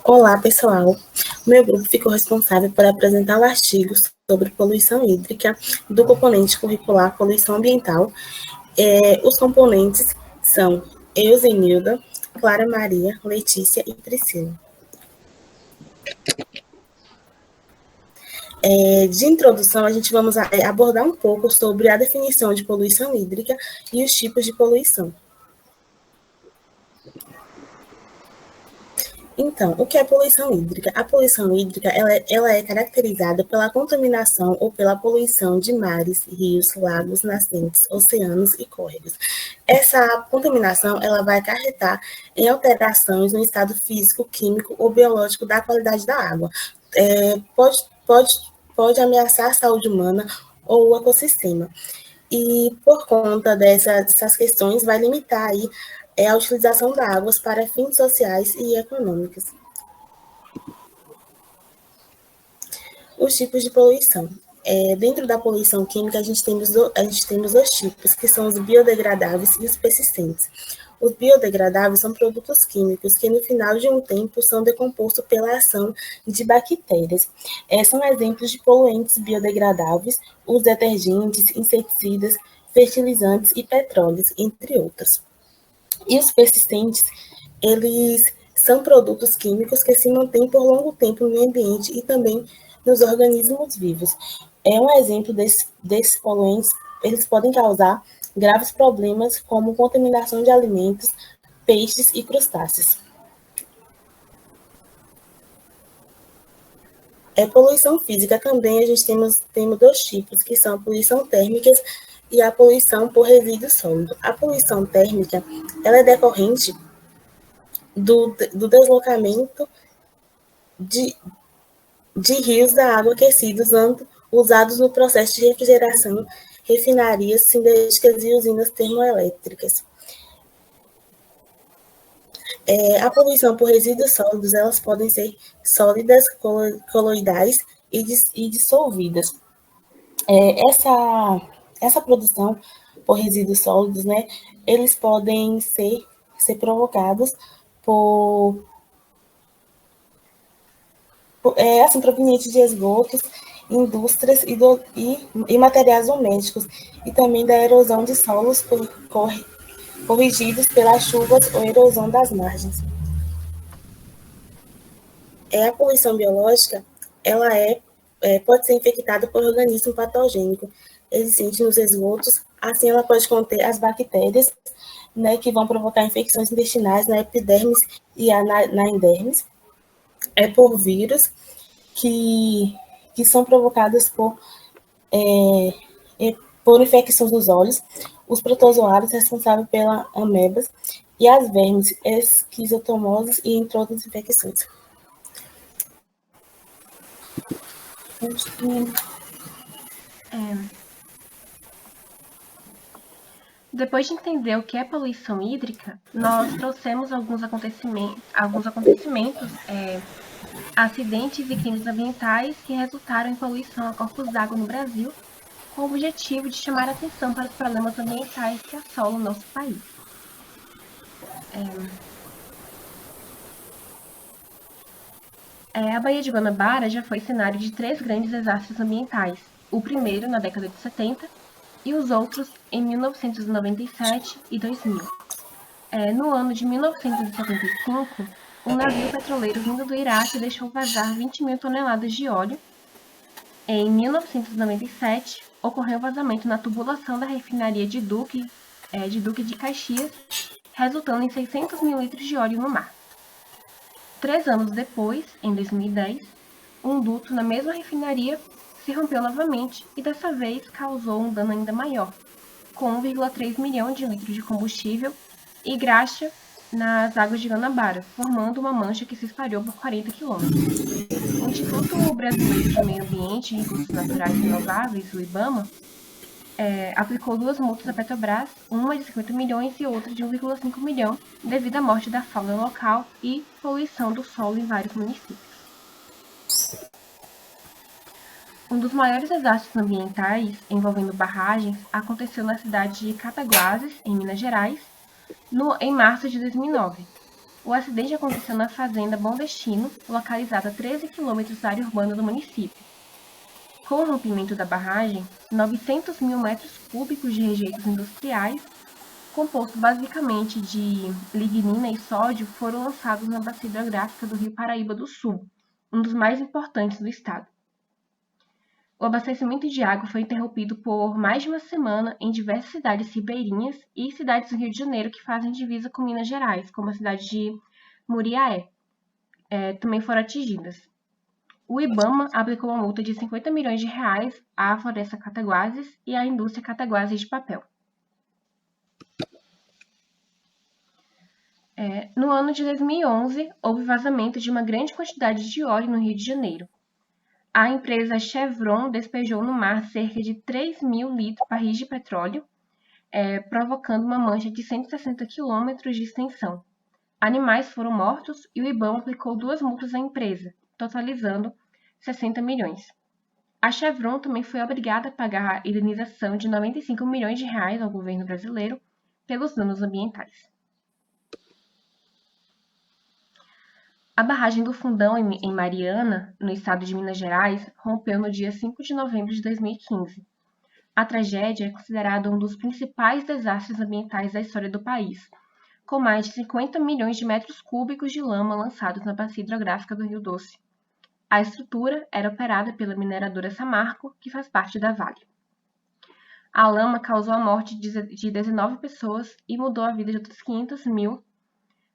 Olá, pessoal. O meu grupo ficou responsável por apresentar o artigo sobre poluição hídrica do componente curricular poluição ambiental. Os componentes são Euzenilda, Clara Maria, Letícia e Priscila. De introdução, a gente vamos abordar um pouco sobre a definição de poluição hídrica e os tipos de poluição. Então, o que é poluição hídrica? A poluição hídrica ela é caracterizada pela contaminação ou pela poluição de mares, rios, lagos, nascentes, oceanos e córregos. Essa contaminação ela vai acarretar em alterações no estado físico, químico ou biológico da qualidade da água. Pode, pode, pode ameaçar a saúde humana ou o ecossistema. E por conta dessas questões, vai limitar aí a utilização da água para fins sociais e econômicos. Os tipos de poluição. Dentro da poluição química, a gente tem os dois tipos, que são os biodegradáveis e os persistentes. Os biodegradáveis são produtos químicos que, no final de um tempo, são decompostos pela ação de bactérias. São exemplos de poluentes biodegradáveis os detergentes, inseticidas, fertilizantes e petróleos, entre outros. E os persistentes, eles são produtos químicos que se mantêm por longo tempo no meio ambiente e também nos organismos vivos. Um exemplo desses poluentes, eles podem causar graves problemas como contaminação de alimentos, peixes e crustáceos. Poluição física também, a gente temos dois tipos, que são a poluição térmica e a poluição por resíduo sólido. A poluição térmica, ela é decorrente do deslocamento de, de rios da água aquecidos usados no processo de refrigeração, refinarias, siderúrgicas e usinas termoelétricas. A poluição por resíduos sólidos, elas podem ser sólidas, coloidais e dissolvidas. Essa produção por resíduos sólidos, né, eles podem ser provocados por assim, provenientes de esgotos, indústrias e materiais domésticos, e também da erosão de solos corrigidos pelas chuvas ou erosão das margens. A poluição biológica, ela pode ser infectada por organismo patogênico existente nos esgotos, assim ela pode conter as bactérias, né, que vão provocar infecções intestinais na epidermis e na endermis, por vírus que são provocadas por infecções nos olhos, os protozoários responsáveis pela amebas e as vermes, esquistotomoses e entre outras infecções. Depois de entender o que é poluição hídrica, nós trouxemos alguns acontecimentos, acidentes e crimes ambientais que resultaram em poluição a corpos d'água no Brasil, com o objetivo de chamar a atenção para os problemas ambientais que assolam o nosso país. A Baía de Guanabara já foi cenário de 3 grandes desastres ambientais, o primeiro na década de 70 e os outros em 1997 e 2000. No ano de 1975, um navio petroleiro vindo do Iraque deixou vazar 20 mil toneladas de óleo. Em 1997, ocorreu vazamento na tubulação da refinaria de Duque de Caxias, resultando em 600 mil litros de óleo no mar. 3 anos depois, em 2010, um duto na mesma refinaria se rompeu novamente e dessa vez causou um dano ainda maior, com 1,3 milhão de litros de combustível e graxa nas águas de Guanabara, formando uma mancha que se espalhou por 40 quilômetros. O Instituto Brasileiro de Meio Ambiente e Recursos Naturais Renováveis, o IBAMA, aplicou 2 multas à Petrobras, uma de 50 milhões e outra de 1,5 milhão, devido à morte da fauna local e poluição do solo em vários municípios. Um dos maiores desastres ambientais envolvendo barragens aconteceu na cidade de Cataguases, em Minas Gerais, em março de 2009. O acidente aconteceu na fazenda Bom Destino, localizada a 13 quilômetros da área urbana do município. Com o rompimento da barragem, 900 mil metros cúbicos de rejeitos industriais, composto basicamente de lignina e sódio, foram lançados na bacia hidrográfica do Rio Paraíba do Sul, um dos mais importantes do estado. O abastecimento de água foi interrompido por mais de uma semana em diversas cidades ribeirinhas e cidades do Rio de Janeiro que fazem divisa com Minas Gerais, como a cidade de Muriaé, também foram atingidas. O IBAMA aplicou uma multa de 50 milhões de reais à Floresta Cataguases e à indústria Cataguases de papel. No ano de 2011, houve vazamento de uma grande quantidade de óleo no Rio de Janeiro. A empresa Chevron despejou no mar cerca de 3.000 barris de petróleo, provocando uma mancha de 160 quilômetros de extensão. Animais foram mortos e o IBAMA aplicou 2 multas à empresa, totalizando 60 milhões. A Chevron também foi obrigada a pagar a indenização de 95 milhões de reais ao governo brasileiro pelos danos ambientais. A barragem do Fundão, em Mariana, no estado de Minas Gerais, rompeu no dia 5 de novembro de 2015. A tragédia é considerada um dos principais desastres ambientais da história do país, com mais de 50 milhões de metros cúbicos de lama lançados na bacia hidrográfica do Rio Doce. A estrutura era operada pela mineradora Samarco, que faz parte da Vale. A lama causou a morte de 19 pessoas e mudou a vida de outras 500 mil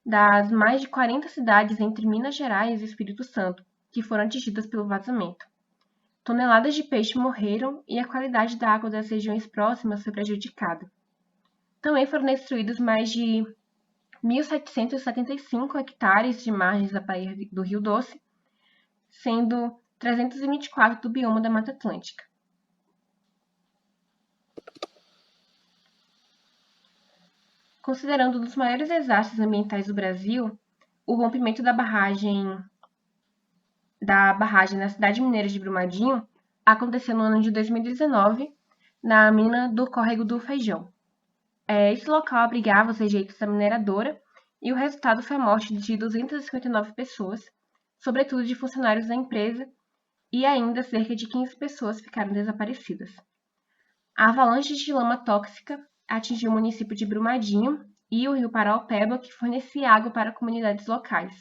das mais de 40 cidades entre Minas Gerais e Espírito Santo, que foram atingidas pelo vazamento. Toneladas de peixe morreram e a qualidade da água das regiões próximas foi prejudicada. Também foram destruídos mais de 1.775 hectares de margens da baía do Rio Doce, sendo 324 do bioma da Mata Atlântica. Considerando um dos maiores desastres ambientais do Brasil, o rompimento da barragem na cidade mineira de Brumadinho aconteceu no ano de 2019, na mina do Córrego do Feijão. Esse local abrigava os rejeitos da mineradora e o resultado foi a morte de 259 pessoas, sobretudo de funcionários da empresa, e ainda cerca de 15 pessoas ficaram desaparecidas. A avalanche de lama tóxica atingiu o município de Brumadinho e o rio Paraopeba, que fornecia água para comunidades locais.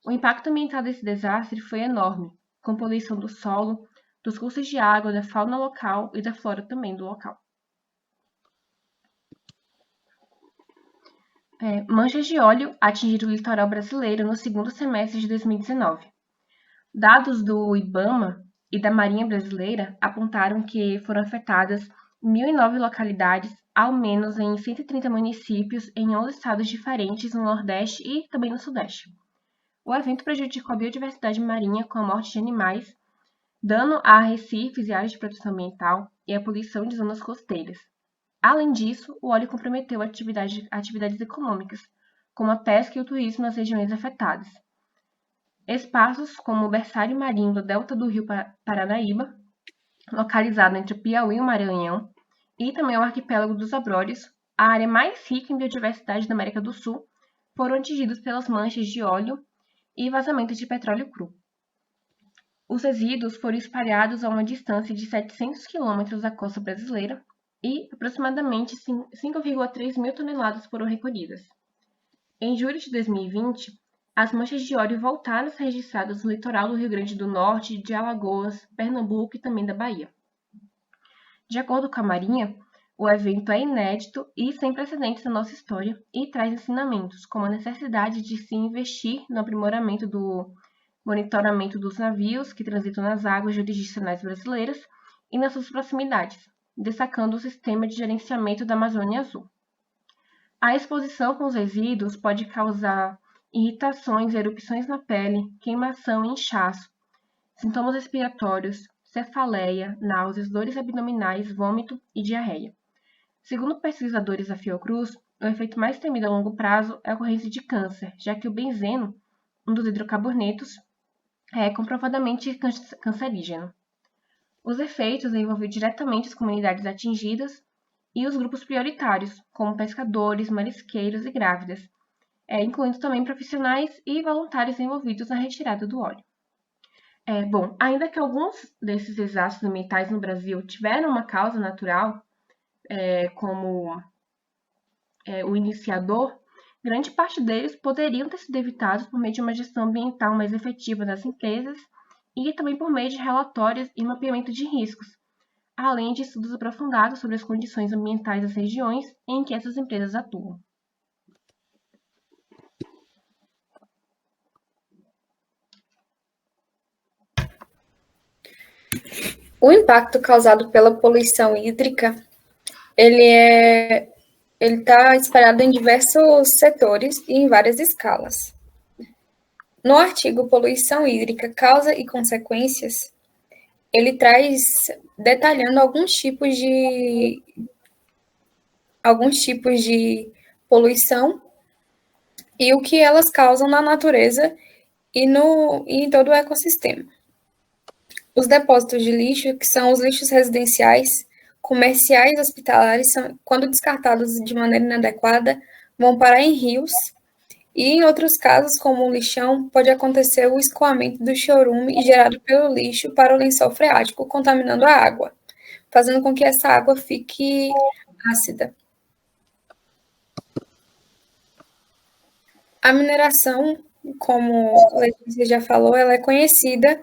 O impacto ambiental desse desastre foi enorme, com poluição do solo, dos cursos de água, da fauna local e da flora também do local. Manchas de óleo atingiram o litoral brasileiro no segundo semestre de 2019. Dados do IBAMA e da Marinha Brasileira apontaram que foram afetadas 1.009 localidades, ao menos em 130 municípios em 11 estados diferentes no Nordeste e também no Sudeste. O evento prejudicou a biodiversidade marinha com a morte de animais, dano a arrecifes e áreas de proteção ambiental e a poluição de zonas costeiras. Além disso, o óleo comprometeu atividades econômicas, como a pesca e o turismo nas regiões afetadas. Espaços como o berçário marinho do delta do rio Paranaíba, localizado entre o Piauí e o Maranhão, e também o arquipélago dos Abrolhos, a área mais rica em biodiversidade da América do Sul, foram atingidos pelas manchas de óleo e vazamentos de petróleo cru. Os resíduos foram espalhados a uma distância de 700 quilômetros da costa brasileira e aproximadamente 5,3 mil toneladas foram recolhidas. Em julho de 2020, as manchas de óleo voltaram a ser registradas no litoral do Rio Grande do Norte, de Alagoas, Pernambuco e também da Bahia. De acordo com a Marinha, o evento é inédito e sem precedentes na nossa história e traz ensinamentos, como a necessidade de se investir no aprimoramento do monitoramento dos navios que transitam nas águas jurisdicionais brasileiras e nas suas proximidades, destacando o sistema de gerenciamento da Amazônia Azul. A exposição com os resíduos pode causar irritações, erupções na pele, queimação e inchaço, sintomas respiratórios, cefaleia, náuseas, dores abdominais, vômito e diarreia. Segundo pesquisadores da Fiocruz, o efeito mais temido a longo prazo é a ocorrência de câncer, já que o benzeno, um dos hidrocarbonetos, é comprovadamente cancerígeno. Os efeitos envolvem diretamente as comunidades atingidas e os grupos prioritários, como pescadores, marisqueiros e grávidas, incluindo também profissionais e voluntários envolvidos na retirada do óleo. Bom, ainda que alguns desses desastres ambientais no Brasil tiveram uma causa natural, como o iniciador, grande parte deles poderiam ter sido evitados por meio de uma gestão ambiental mais efetiva das empresas e também por meio de relatórios e mapeamento de riscos, além de estudos aprofundados sobre as condições ambientais das regiões em que essas empresas atuam. O impacto causado pela poluição hídrica, ele está espalhado em diversos setores e em várias escalas. No artigo Poluição Hídrica, Causa e Consequências, ele traz detalhando alguns tipos de poluição e o que elas causam na natureza e em todo o ecossistema. Os depósitos de lixo, que são os lixos residenciais, comerciais e hospitalares, quando descartados de maneira inadequada, vão parar em rios. E em outros casos, como o lixão, pode acontecer o escoamento do chorume gerado pelo lixo para o lençol freático, contaminando a água, fazendo com que essa água fique ácida. A mineração, como a Letícia já falou, ela é conhecida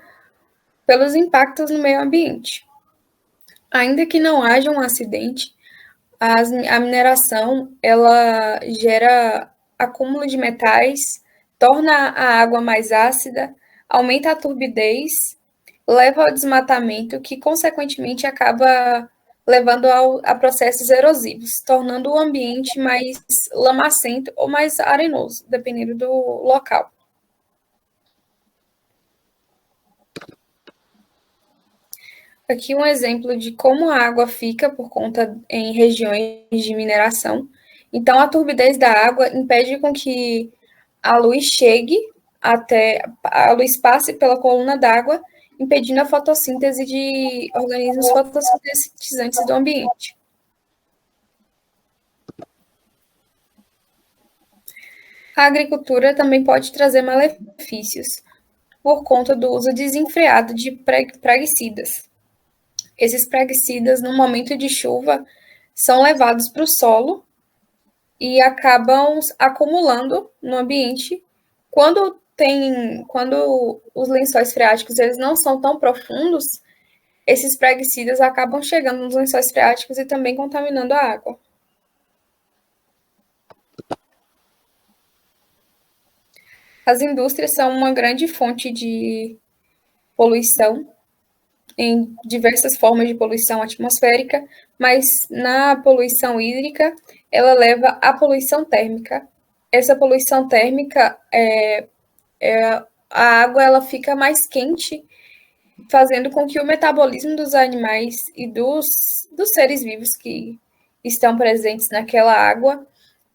pelos impactos no meio ambiente. Ainda que não haja um acidente, a mineração ela gera acúmulo de metais, torna a água mais ácida, aumenta a turbidez, leva ao desmatamento, que consequentemente acaba levando a processos erosivos, tornando o ambiente mais lamacento ou mais arenoso, dependendo do local. Aqui um exemplo de como a água fica por conta em regiões de mineração. Então, a turbidez da água impede com que a luz a luz passe pela coluna d'água, impedindo a fotossíntese de organismos fotossintetizantes do ambiente. A agricultura também pode trazer malefícios por conta do uso desenfreado de praguicidas. Esses praguicidas, no momento de chuva, são levados para o solo e acabam acumulando no ambiente. Quando os lençóis freáticos eles não são tão profundos, esses praguicidas acabam chegando nos lençóis freáticos e também contaminando a água. As indústrias são uma grande fonte de poluição, em diversas formas de poluição atmosférica, mas na poluição hídrica, ela leva à poluição térmica. Essa poluição térmica, a água ela fica mais quente, fazendo com que o metabolismo dos animais e dos seres vivos que estão presentes naquela água,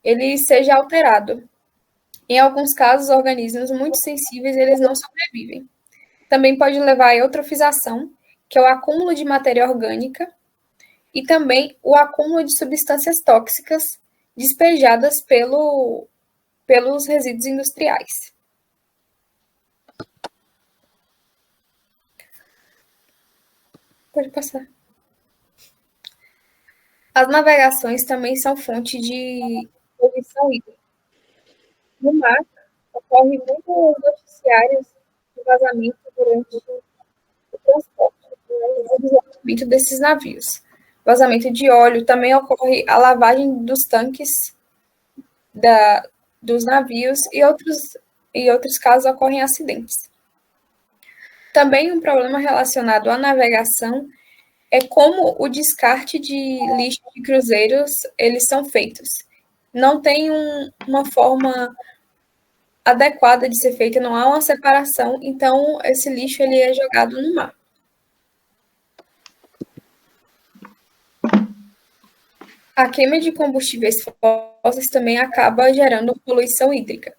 ele seja alterado. Em alguns casos, organismos muito sensíveis, eles não sobrevivem. Também pode levar à eutrofização, que é o acúmulo de matéria orgânica, e também o acúmulo de substâncias tóxicas despejadas pelos resíduos industriais. Pode passar. As navegações também são fonte de poluição hídrica. No mar, ocorre muitos noticiários de vazamento durante o transporte, o deslocamento desses navios. Vazamento de óleo, também ocorre a lavagem dos tanques dos navios e outros casos ocorrem acidentes. Também um problema relacionado à navegação é como o descarte de lixo de cruzeiros eles são feitos. Não tem uma forma adequada de ser feita, não há uma separação, então esse lixo ele é jogado no mar. A queima de combustíveis fósseis também acaba gerando poluição hídrica.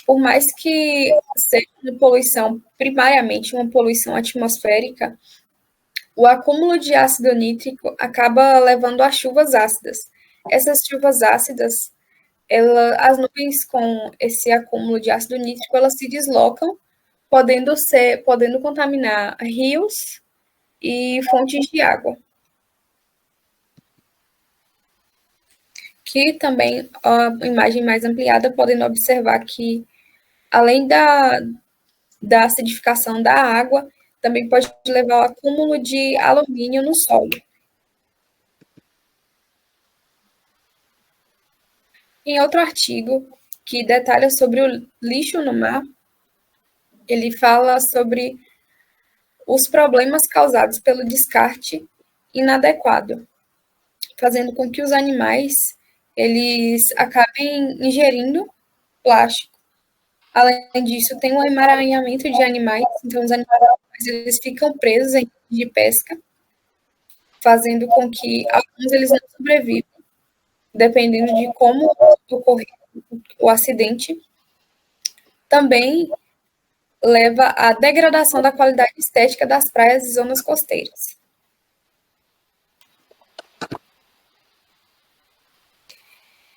Por mais que seja uma poluição, primariamente uma poluição atmosférica, o acúmulo de ácido nítrico acaba levando a chuvas ácidas. Essas chuvas ácidas, as nuvens com esse acúmulo de ácido nítrico, elas se deslocam, podendo contaminar rios e fontes de água. Que também, a imagem mais ampliada, podendo observar que, além da acidificação da água, também pode levar ao acúmulo de alumínio no solo. Em outro artigo, que detalha sobre o lixo no mar, ele fala sobre os problemas causados pelo descarte inadequado, fazendo com que os animais eles acabem ingerindo plástico. Além disso, tem um emaranhamento de animais, então os animais eles ficam presos em de pesca, fazendo com que alguns eles não sobrevivam, dependendo de como ocorrer o acidente. Também leva à degradação da qualidade estética das praias e zonas costeiras.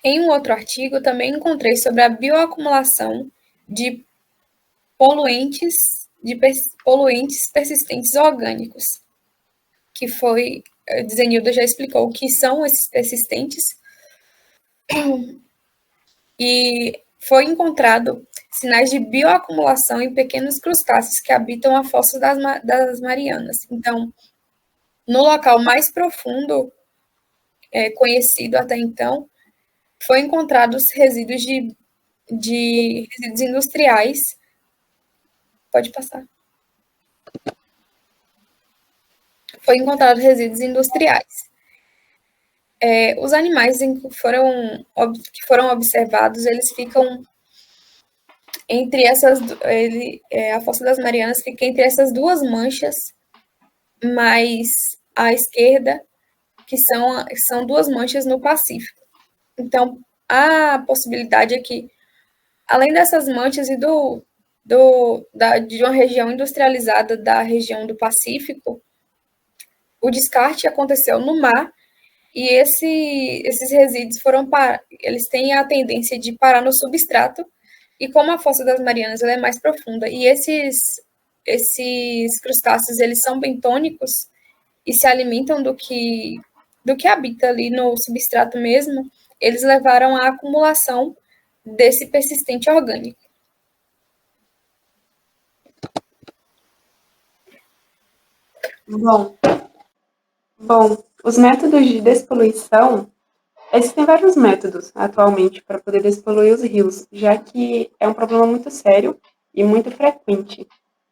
Em um outro artigo, também encontrei sobre a bioacumulação de poluentes persistentes orgânicos, que foi, Zenilda já explicou o que são esses persistentes, e foi encontrado sinais de bioacumulação em pequenos crustáceos que habitam a fossa das Marianas. Então, no local mais profundo conhecido até então, foi encontrados resíduos de resíduos industriais. Pode passar. Foi encontrado resíduos industriais. Os animais que foram observados, eles ficam entre essas, a Fossa das Marianas fica entre essas duas manchas, mais à esquerda, que são duas manchas no Pacífico. Então, a possibilidade é que, além dessas manchas e de uma região industrializada da região do Pacífico, o descarte aconteceu no mar, e esses resíduos eles têm a tendência de parar no substrato, e como a Fossa das Marianas ela é mais profunda, e esses crustáceos eles são bentônicos e se alimentam do que habita ali no substrato mesmo, eles levaram à acumulação desse persistente orgânico. Bom, os métodos de despoluição, existem vários métodos atualmente para poder despoluir os rios, já que é um problema muito sério e muito frequente,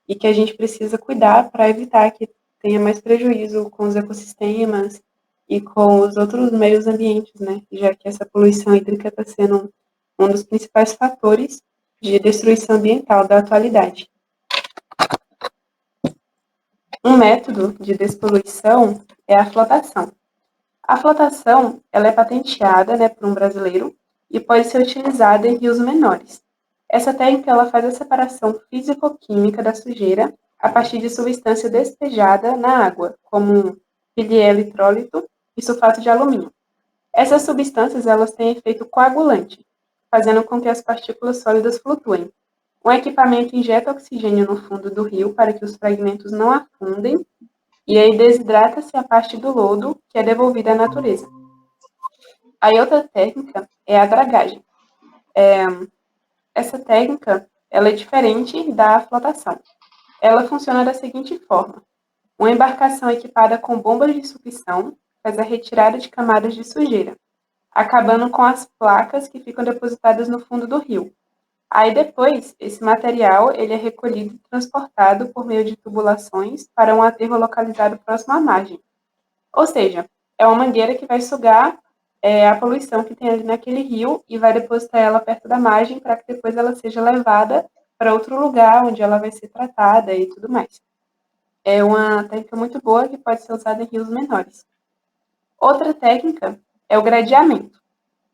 e que a gente precisa cuidar para evitar que tenha mais prejuízo com os ecossistemas e com os outros meios ambientes, né? Já que essa poluição hídrica está sendo um dos principais fatores de destruição ambiental da atualidade. Um método de despoluição é a flotação. A flotação ela é patenteada, né, por um brasileiro e pode ser utilizada em rios menores. Essa técnica ela faz a separação físico-química da sujeira a partir de substância despejada na água, como pilieletrólito e sulfato de alumínio. Essas substâncias elas têm efeito coagulante, fazendo com que as partículas sólidas flutuem. Um equipamento injeta oxigênio no fundo do rio para que os fragmentos não afundem, e aí desidrata-se a parte do lodo que é devolvida à natureza. Aí outra técnica é a dragagem. Essa técnica ela é diferente da flotação. Ela funciona da seguinte forma: uma embarcação equipada com bombas de sucção faz a retirada de camadas de sujeira, acabando com as placas que ficam depositadas no fundo do rio. Aí depois, esse material ele é recolhido e transportado por meio de tubulações para um aterro localizado próximo à margem. Ou seja, é uma mangueira que vai sugar a poluição que tem ali naquele rio e vai depositar ela perto da margem para que depois ela seja levada para outro lugar onde ela vai ser tratada e tudo mais. É uma técnica muito boa que pode ser usada em rios menores. Outra técnica é o gradeamento.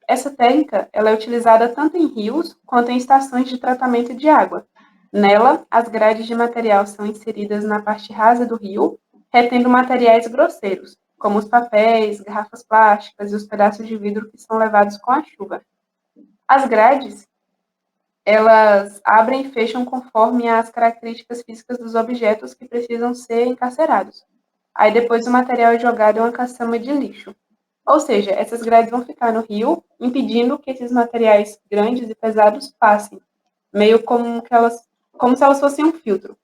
Essa técnica ela é utilizada tanto em rios quanto em estações de tratamento de água. Nela, as grades de material são inseridas na parte rasa do rio, retendo materiais grosseiros, como os papéis, garrafas plásticas e os pedaços de vidro que são levados com a chuva. As grades, elas abrem e fecham conforme as características físicas dos objetos que precisam ser encarcerados. Aí depois o material é jogado em uma caçamba de lixo. Ou seja, essas grades vão ficar no rio, impedindo que esses materiais grandes e pesados passem, meio como se elas fossem um filtro.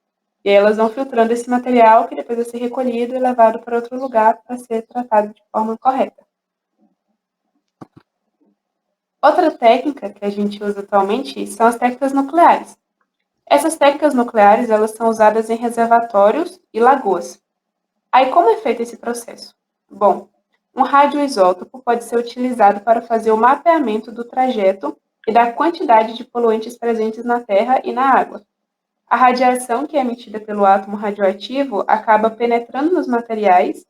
E aí elas vão filtrando esse material que depois vai ser recolhido e levado para outro lugar para ser tratado de forma correta. Outra técnica que a gente usa atualmente são as técnicas nucleares. Essas técnicas nucleares, elas são usadas em reservatórios e lagoas. Aí, como é feito esse processo? Bom, um radioisótopo pode ser utilizado para fazer o mapeamento do trajeto e da quantidade de poluentes presentes na Terra e na água. A radiação que é emitida pelo átomo radioativo acaba penetrando nos materiais,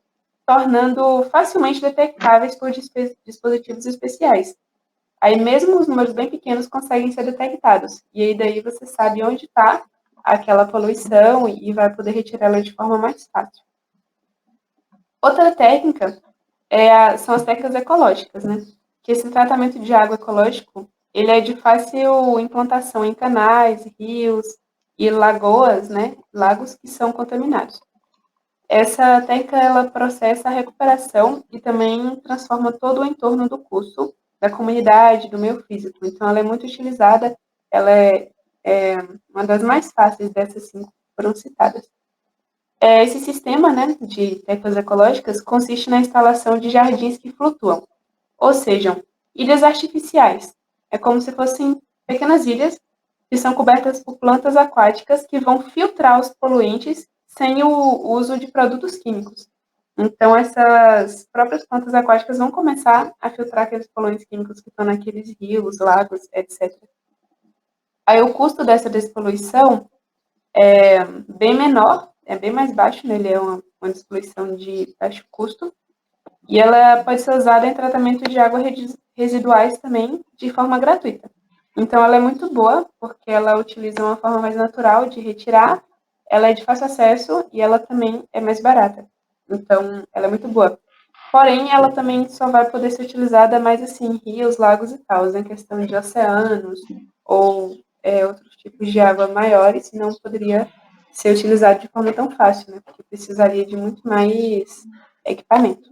tornando facilmente detectáveis por dispositivos especiais. Aí mesmo os números bem pequenos conseguem ser detectados. E aí daí você sabe onde está aquela poluição e vai poder retirá-la de forma mais fácil. Outra técnica são as técnicas ecológicas, né? Que esse tratamento de água ecológico, ele é de fácil implantação em canais, rios e lagoas, né? Lagos que são contaminados. Essa técnica, ela processa a recuperação e também transforma todo o entorno do curso da comunidade, do meio físico. Então, ela é muito utilizada, ela é uma das mais fáceis dessas 5 que foram citadas. Esse sistema, né, de técnicas ecológicas consiste na instalação de jardins que flutuam, ou seja, ilhas artificiais. É como se fossem pequenas ilhas que são cobertas por plantas aquáticas que vão filtrar os poluentes sem o uso de produtos químicos. Então, essas próprias plantas aquáticas vão começar a filtrar aqueles poluentes químicos que estão naqueles rios, lagos, etc. Aí, o custo dessa despoluição é bem menor, é bem mais baixo, né? Ele é uma despoluição de baixo custo, e ela pode ser usada em tratamento de águas residuais também, de forma gratuita. Então, ela é muito boa, porque ela utiliza uma forma mais natural de retirar, ela é de fácil acesso e ela também é mais barata. Então, ela é muito boa. Porém, ela também só vai poder ser utilizada mais assim, em rios, lagos e tal, em questão de oceanos ou outros tipos de água maiores, não poderia ser utilizado de forma tão fácil, né? Porque precisaria de muito mais equipamento.